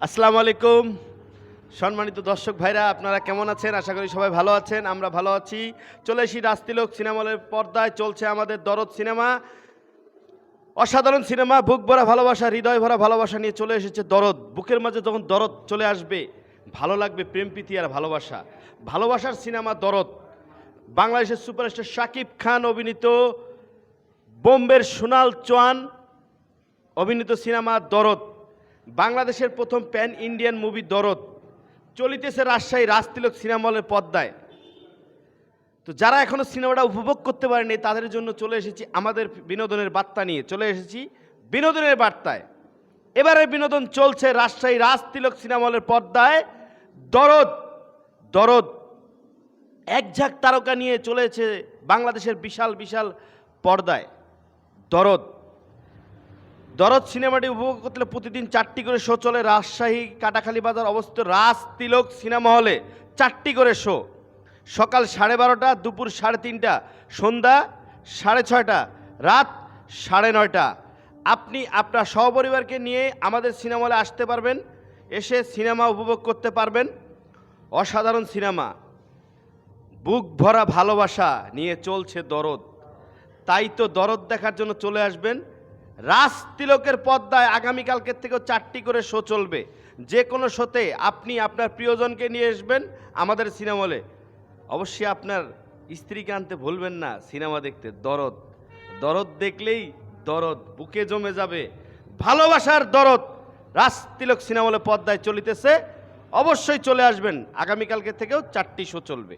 আসসালামু আলাইকুম সম্মানিত দর্শক ভাইরা, আপনারা কেমন আছেন? আশা করি সবাই ভালো আছেন। আমরা ভালো আছি। চলে এসি রাজতিলক সিনেমা হলের পর্দায় চলছে আমাদের দরদ সিনেমা। অসাধারণ সিনেমা, বুক ভরা ভালোবাসা, হৃদয় ভরা ভালোবাসা নিয়ে চলে এসেছে দরদ। বুকের মাঝে যখন দরদ চলে আসবে, ভালো লাগবে প্রেম প্রীতি আর ভালোবাসা। ভালোবাসার সিনেমা দরদ। বাংলাদেশের সুপারস্টার শাকিব খান অভিনীত, বোম্বের সোনাল চৌহান অভিনীত সিনেমা দরদ। বাংলাদেশের প্রথম প্যান ইন্ডিয়ান মুভি দরদ চলিতেছে রাজশাহী রাজতিলক সিনেমা হলের পর্দায়। তো যারা এখনো সিনেমাটা উপভোগ করতে পারেনি তাদের জন্য চলে এসেছি আমাদের বিনোদনের বার্তা নিয়ে। চলে এসেছি বিনোদনের বার্তায়। এবারে বিনোদন চলছে রাজশাহী রাজতিলক সিনেমা হলের পর্দায় দরদ। দরদ এক ঝাঁক তারকা নিয়ে চলেছে বাংলাদেশের বিশাল বিশাল পর্দায়। দরদ দরদ সিনেমাটি উপভোগ করতে প্রতিদিন 4টি করে শো চলে রাজশাহী কাটাখালী বাজার অবস্থিত রাজতিলক সিনেমা হলে। 4টি করে শো, সকাল 12:30, দুপুর 3:30, সন্ধ্যা 6:30, রাত 9:30। আপনি আপনার সহপরিবারকে নিয়ে আমাদের সিনেমা হলে আসতে পারবেন, এসে সিনেমা উপভোগ করতে পারবেন। অসাধারণ সিনেমা, বুক ভরা ভালোবাসা নিয়ে চলছে দরদ। তাই তো দরদ দেখার জন্য চলে আসবেন রাজতিলকের পর্দায়। আগামীকালকের থেকেও 4টি করে শো চলবে। যে কোনো শোতে আপনি আপনার প্রিয়জনকে নিয়ে আসবেন আমাদের সিনেমা হলে। অবশ্যই আপনার স্ত্রীকে আনতে ভুলবেন না সিনেমা দেখতে। দরদ, দরদ দেখলেই দরদ বুকে জমে যাবে। ভালোবাসার দরদ রাজতিলক সিনেমা হলে পর্দায় চলিতেছে। অবশ্যই চলে আসবেন। আগামীকালকে থেকেও 4টি শো চলবে।